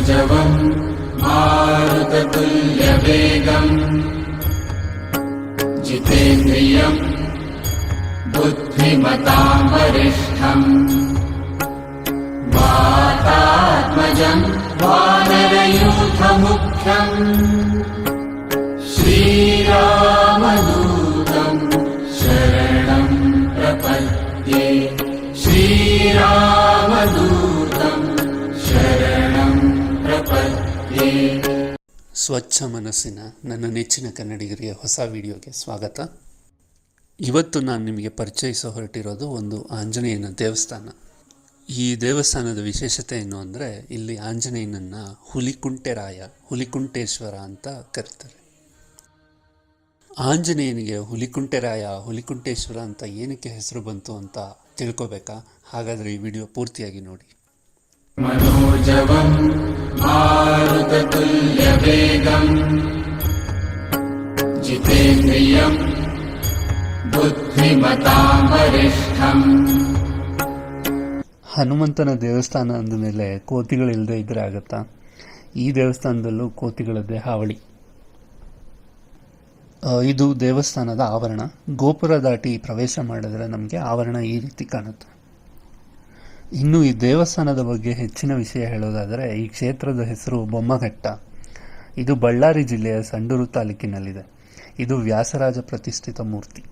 मनोजवं मारुततुल्यवेगं जितेन्द्रियं बुद्धिमतां वरिष्ठं वातात्मजं वानरयूथमुख्यं श्रीरामदूतं शरणं प्रपद्ये श्रीरामदूतं शरणं प्रपद्ये। ಸ್ವಚ್ಛ ಮನಸ್ಸಿನ ನನ್ನ ನೆಚ್ಚಿನ ಕನ್ನಡಿಗರಿಗೆ ಹೊಸ ವಿಡಿಯೋಗೆ ಸ್ವಾಗತ. ಇವತ್ತು ನಾನು ನಿಮಗೆ ಪರಿಚಯಿಸೋ ಹೊರಟಿರೋದು ಒಂದು ಆಂಜನೇಯನ ದೇವಸ್ಥಾನ. ಈ ದೇವಸ್ಥಾನದ ವಿಶೇಷತೆ ಏನು ಅಂದರೆ, ಇಲ್ಲಿ ಆಂಜನೇಯನನ್ನು ಹುಲಿಕುಂಟೇಶ್ವರ ಅಂತ ಕರೀತಾರೆ. ಆಂಜನೇಯನಿಗೆ ಹುಲಿಕುಂಟೇಶ್ವರ ಅಂತ ಏನಕ್ಕೆ ಹೆಸರು ಬಂತು ಅಂತ ತಿಳ್ಕೊಬೇಕಾ? ಹಾಗಾದರೆ ಈ ವಿಡಿಯೋ ಪೂರ್ತಿಯಾಗಿ ನೋಡಿ. मनोजवं मारुततुल्यवेगं जितेन्द्रियं बुद्धिमतां वरिष्ठं. ಹನುಮಂತನ ದೇವಸ್ಥಾನ ಅಂದಮೇಲೆ ಕೋತಿಗಳಿಲ್ಲದೆ ಇದ್ರೆ ಆಗತ್ತಾ? ಈ ದೇವಸ್ಥಾನದಲ್ಲೂ ಕೋತಿಗಳದ್ದೇ ಹಾವಳಿ. ಇದು ದೇವಸ್ಥಾನದ ಆವರಣ. ಗೋಪುರ ದಾಟಿ ಪ್ರವೇಶ ಮಾಡಿದ್ರೆ ನಮಗೆ ಆವರಣ ಈ ರೀತಿ ಕಾಣುತ್ತೆ. ಇನ್ನು ಈ ದೇವಸ್ಥಾನದ ಬಗ್ಗೆ ಹೆಚ್ಚಿನ ವಿಷಯ ಹೇಳೋದಾದರೆ, ಈ ಕ್ಷೇತ್ರದ ಹೆಸರು ಬೊಮ್ಮಘಟ್ಟ. ಇದು ಬಳ್ಳಾರಿ ಜಿಲ್ಲೆಯ ಸಂಡೂರು ತಾಲೂಕಿನಲ್ಲಿದೆ. ಇದು ವ್ಯಾಸರಾಜ ಪ್ರತಿಷ್ಠಿತ ಮೂರ್ತಿ.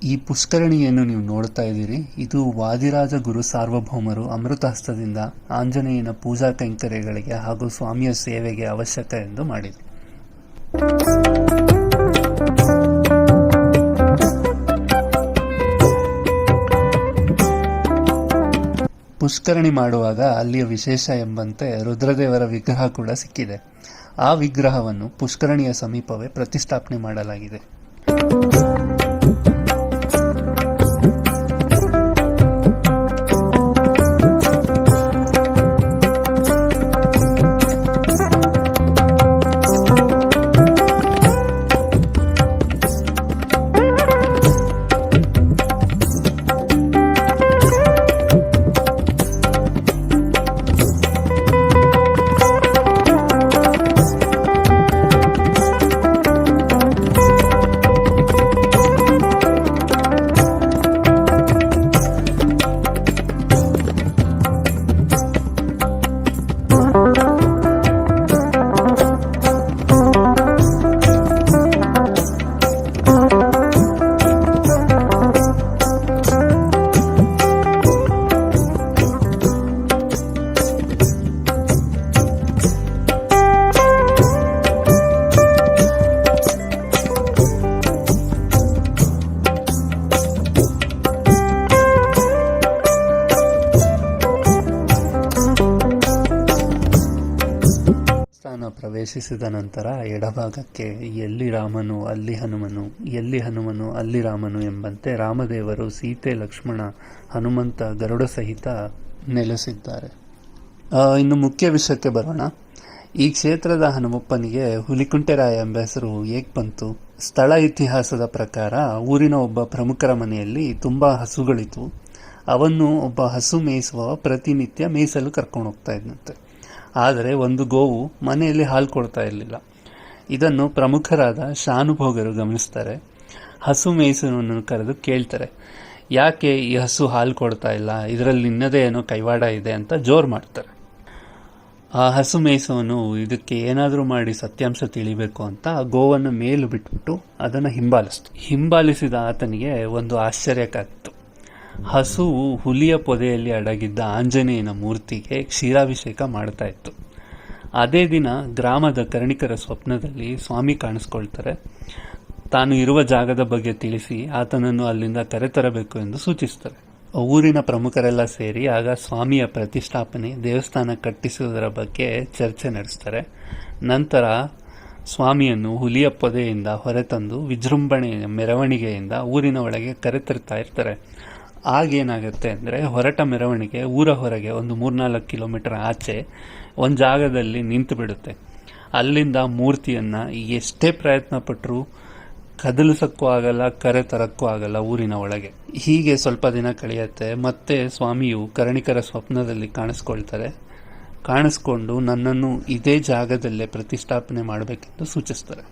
ಈ ಪುಷ್ಕರಣಿಯನ್ನು ನೀವು ನೋಡ್ತಾ ಇದ್ದೀರಿ. ಇದು ವಾದಿರಾಜ ಗುರು ಸಾರ್ವಭೌಮರು ಅಮೃತ ಹಸ್ತದಿಂದ ಆಂಜನೇಯನ ಪೂಜಾ ಕೈಂಕರ್ಯಗಳಿಗೆ ಹಾಗೂ ಸ್ವಾಮಿಯ ಸೇವೆಗೆ ಅವಶ್ಯಕ ಎಂದು ಮಾಡಿದರು. ಪುಷ್ಕರಣಿ ಮಾಡುವಾಗ ಅಲ್ಲಿಯ ವಿಶೇಷ ಎಂಬಂತೆ ರುದ್ರದೇವರ ವಿಗ್ರಹ ಕೂಡ ಸಿಕ್ಕಿದೆ. ಆ ವಿಗ್ರಹವನ್ನು ಪುಷ್ಕರಣಿಯ ಸಮೀಪವೇ ಪ್ರತಿಷ್ಠಾಪನೆ ಮಾಡಲಾಗಿದೆ. ಪ್ರವೇಶಿಸಿದ ನಂತರ ಎಡಭಾಗಕ್ಕೆ ಎಲ್ಲಿ ರಾಮನು ಅಲ್ಲಿ ಹನುಮನು, ಎಲ್ಲಿ ಹನುಮನು ಅಲ್ಲಿ ರಾಮನು ಎಂಬಂತೆ ರಾಮದೇವರು, ಸೀತೆ, ಲಕ್ಷ್ಮಣ, ಹನುಮಂತ, ಗರುಡ ಸಹಿತ ನೆಲೆಸಿದ್ದಾರೆ. ಇನ್ನು ಮುಖ್ಯ ವಿಷಯಕ್ಕೆ ಬರೋಣ. ಈ ಕ್ಷೇತ್ರದ ಹನುಮಪ್ಪನಿಗೆ ಹುಲಿಕುಂಟೆರಾಯ ಎಂಬ ಹೆಸರು ಏಕೆ ಬಂತು? ಸ್ಥಳ ಇತಿಹಾಸದ ಪ್ರಕಾರ ಊರಿನ ಒಬ್ಬ ಪ್ರಮುಖರ ಮನೆಯಲ್ಲಿ ತುಂಬ ಹಸುಗಳಿತು. ಅವನ್ನು ಒಬ್ಬ ಹಸು ಮೇಯಿಸುವ ಪ್ರತಿನಿತ್ಯ ಮೇಯಿಸಲು ಕರ್ಕೊಂಡು ಹೋಗ್ತಾ ಇದ್ದಂತೆ. ಆದರೆ ಒಂದು ಗೋವು ಮನೆಯಲ್ಲಿ ಹಾಲು ಕೊಡ್ತಾ ಇರಲಿಲ್ಲ. ಇದನ್ನು ಪ್ರಮುಖರಾದ ಶಾನುಭೋಗರು ಗಮನಿಸ್ತಾರೆ. ಹಸು ಮೇಯಿಸುವವನನ್ನು ಕರೆದು ಕೇಳ್ತಾರೆ, ಯಾಕೆ ಈ ಹಸು ಹಾಲು ಕೊಡ್ತಾ ಇಲ್ಲ, ಇದರಲ್ಲಿ ನಿನ್ನದೇ ಏನೋ ಕೈವಾಡ ಇದೆ ಅಂತ ಜೋರು ಮಾಡ್ತಾರೆ. ಆ ಹಸು ಮೇಯಿಸುವವನು ಇದಕ್ಕೆ ಏನಾದರೂ ಮಾಡಿ ಸತ್ಯಾಂಶ ತಿಳಿಬೇಕು ಅಂತ ಗೋವನ್ನು ಮೇಲು ಬಿಟ್ಬಿಟ್ಟು ಅದನ್ನು ಹಿಂಬಾಲಿಸಿದ ಆತನಿಗೆ ಒಂದು ಆಶ್ಚರ್ಯಕ್ಕಾಗಿತ್ತು. ಹಸುವು ಹುಲಿಯ ಪೊದೆಯಲ್ಲಿ ಅಡಗಿದ್ದ ಆಂಜನೇಯನ ಮೂರ್ತಿಗೆ ಕ್ಷೀರಾಭಿಷೇಕ ಮಾಡ್ತಾ ಇತ್ತು. ಅದೇ ದಿನ ಗ್ರಾಮದ ಕರ್ಣಿಕರ ಸ್ವಪ್ನದಲ್ಲಿ ಸ್ವಾಮಿ ಕಾಣಿಸ್ಕೊಳ್ತಾರೆ. ತಾನು ಇರುವ ಜಾಗದ ಬಗ್ಗೆ ತಿಳಿಸಿ ಆತನನ್ನು ಅಲ್ಲಿಂದ ಕರೆತರಬೇಕು ಎಂದು ಸೂಚಿಸ್ತಾರೆ. ಊರಿನ ಪ್ರಮುಖರೆಲ್ಲ ಸೇರಿ ಆಗ ಸ್ವಾಮಿಯ ಪ್ರತಿಷ್ಠಾಪನೆ, ದೇವಸ್ಥಾನ ಕಟ್ಟಿಸುವುದರ ಬಗ್ಗೆ ಚರ್ಚೆ ನಡೆಸ್ತಾರೆ. ನಂತರ ಸ್ವಾಮಿಯನ್ನು ಹುಲಿಯ ಪೊದೆಯಿಂದ ಹೊರತಂದು ವಿಜೃಂಭಣೆಯ ಮೆರವಣಿಗೆಯಿಂದ ಊರಿನ ಒಳಗೆ ಕರೆತರ್ತಾ ಇರ್ತಾರೆ. ಆಗೇನಾಗುತ್ತೆ ಅಂದರೆ, ಹೊರಟ ಮೆರವಣಿಗೆ ಊರ ಹೊರಗೆ ಒಂದು 3-4 ಕಿಲೋಮೀಟರ್ ಆಚೆ ಒಂದು ಜಾಗದಲ್ಲಿ ನಿಂತು ಬಿಡುತ್ತೆ. ಅಲ್ಲಿಂದ ಮೂರ್ತಿಯನ್ನು ಎಷ್ಟೇ ಪ್ರಯತ್ನ ಪಟ್ಟರೂ ಕದಲಿಸಕ್ಕೂ ಆಗಲ್ಲ, ಕರೆ ತರಕ್ಕೂ ಆಗಲ್ಲ ಊರಿನ ಒಳಗೆ. ಹೀಗೆ ಸ್ವಲ್ಪ ದಿನ ಕಳೆಯುತ್ತೆ. ಮತ್ತೆ ಸ್ವಾಮಿಯು ಕರ್ಣಿಕರ ಸ್ವಪ್ನದಲ್ಲಿ ಕಾಣಿಸ್ಕೊಳ್ತಾರೆ. ಕಾಣಿಸ್ಕೊಂಡು ನನ್ನನ್ನು ಇದೇ ಜಾಗದಲ್ಲೇ ಪ್ರತಿಷ್ಠಾಪನೆ ಮಾಡಬೇಕೆಂದು ಸೂಚಿಸ್ತಾರೆ.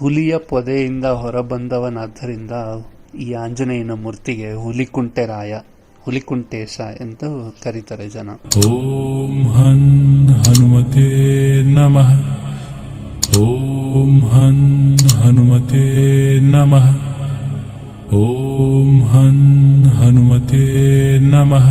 ಹುಲಿಯ ಪೊದೆಯಿಂದ ಹೊರಬಂದವನಾದ್ದರಿಂದ ಈ ಆಂಜನೇಯನ ಮೂರ್ತಿಗೆ ಹುಲಿಕುಂಟೇಶ ಎಂದು ಕರೀತಾರೆ ಜನ. ಓಂ ಹನ್ ಹನುಮತೆ ನಮಃ. ಓಂ ಹನ್ ಹನುಮತೆ ನಮಃ. ಓಂ ಹನ್ ಹನುಮತೆ ನಮಃ.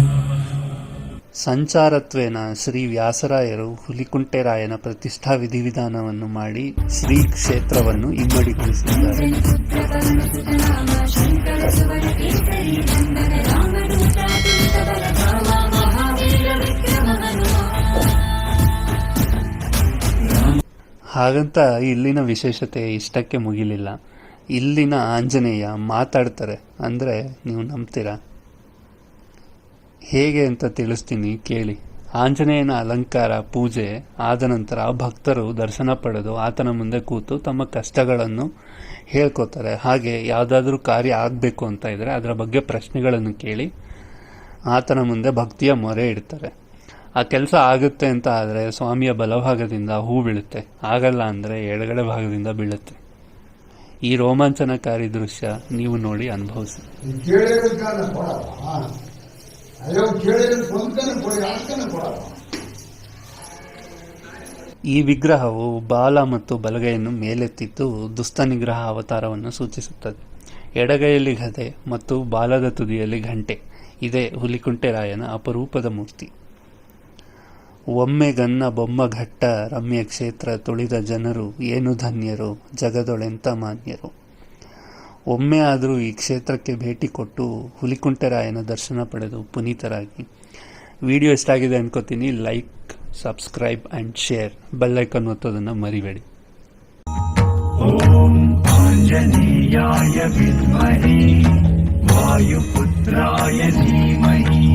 ಸಂಚಾರತ್ವೇನ ಶ್ರೀ ವ್ಯಾಸರಾಯರು ಹುಲಿಕುಂಟೆರಾಯನ ಪ್ರತಿಷ್ಠಾ ವಿಧಿವಿಧಾನವನ್ನು ಮಾಡಿ ಶ್ರೀ ಕ್ಷೇತ್ರವನ್ನು ಇಮ್ಮಡಿಗೊಳಿಸಿದ್ದಾರೆ. ಹಾಗಂತ ಇಲ್ಲಿನ ವಿಶೇಷತೆ ಇಷ್ಟಕ್ಕೆ ಮುಗಿಲಿಲ್ಲ. ಇಲ್ಲಿನ ಆಂಜನೇಯ ಮಾತಾಡ್ತಾರೆ ಅಂದರೆ ನೀವು ನಂಬ್ತೀರಾ? ಹೇಗೆ ಅಂತ ತಿಳಿಸ್ತೀನಿ ಕೇಳಿ. ಆಂಜನೇಯನ ಅಲಂಕಾರ ಪೂಜೆ ಆದ ನಂತರ ಭಕ್ತರು ದರ್ಶನ ಪಡೆದು ಆತನ ಮುಂದೆ ಕೂತು ತಮ್ಮ ಕಷ್ಟಗಳನ್ನು ಹೇಳ್ಕೊತಾರೆ. ಹಾಗೆ ಯಾವುದಾದ್ರೂ ಕಾರ್ಯ ಆಗಬೇಕು ಅಂತ ಇದ್ದರೆ ಅದರ ಬಗ್ಗೆ ಪ್ರಶ್ನೆಗಳನ್ನು ಕೇಳಿ ಆತನ ಮುಂದೆ ಭಕ್ತಿಯ ಮೊರೆ ಇಡ್ತಾರೆ. ಆ ಕೆಲಸ ಆಗುತ್ತೆ ಅಂತ ಆದರೆ ಸ್ವಾಮಿಯ ಬಲಭಾಗದಿಂದ ಹೂ ಬೀಳುತ್ತೆ, ಆಗಲ್ಲ ಅಂದರೆ ಎಡಗಡೆ ಭಾಗದಿಂದ ಬೀಳುತ್ತೆ. ಈ ರೋಮಾಂಚನಕಾರಿ ದೃಶ್ಯ ನೀವು ನೋಡಿ ಅನುಭವಿಸಿ. ಈ ವಿಗ್ರಹವು ಬಾಲ ಮತ್ತು ಬಲಗೈಯನ್ನು ಮೇಲೆತ್ತಿದ್ದು ದುಷ್ಟ ನಿಗ್ರಹ ಅವತಾರವನ್ನು ಸೂಚಿಸುತ್ತದೆ. ಎಡಗೈಯಲ್ಲಿ ಗದೆ ಮತ್ತು ಬಾಲದ ತುದಿಯಲ್ಲಿ ಘಂಟೆ. ಇದೇ ಹುಲಿಕುಂಟೆರಾಯನ ಅಪರೂಪದ ಮೂರ್ತಿ. ಒಮ್ಮೆ ಗನ್ನ ಬೊಮ್ಮಘಟ್ಟ ರಮ್ಯ ಕ್ಷೇತ್ರ ತುಳಿದ ಜನರು ಏನು ಧನ್ಯರು, ಜಗದೊಳೆಂತ ಮಾನ್ಯರು. ಒಮ್ಮೆ ಆದರೂ ಈ ಕ್ಷೇತ್ರಕ್ಕೆ ಭೇಟಿ ಕೊಟ್ಟು ಹುಲಿಕುಂಟೆರಾಯನ ದರ್ಶನ ಪಡೆದು ಪುನೀತರಾಗಿ. ವಿಡಿಯೋ ಇಷ್ಟ ಆಗಿದೆ ಅನ್ಕೋತೀನಿ. Like, subscribe and share. Bell icon ಒತ್ತೋದನ್ನು ಮರಿಬೇಡಿ. ಓಂ ಆಂಜನೇಯಾಯ ವಿದ್ಮಹೇ ವಾಯುಪುತ್ರಾಯ ಧೀಮಹಿ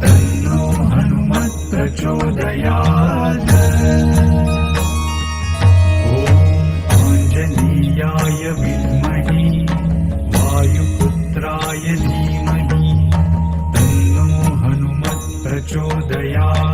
ತನ್ನೋ ಹನುಮತ್ ಪ್ರಚೋದಯಾತ್. ಓಂ ಆಂಜನೇಯಾಯ ವಿದ್ಮಹೇ ವಾಯುಪುತ್ರಾಯ ಧೀಮಹಿ ತನ್ನೋ ಹನುಮತ್ ಪ್ರಚೋದಯಾತ್.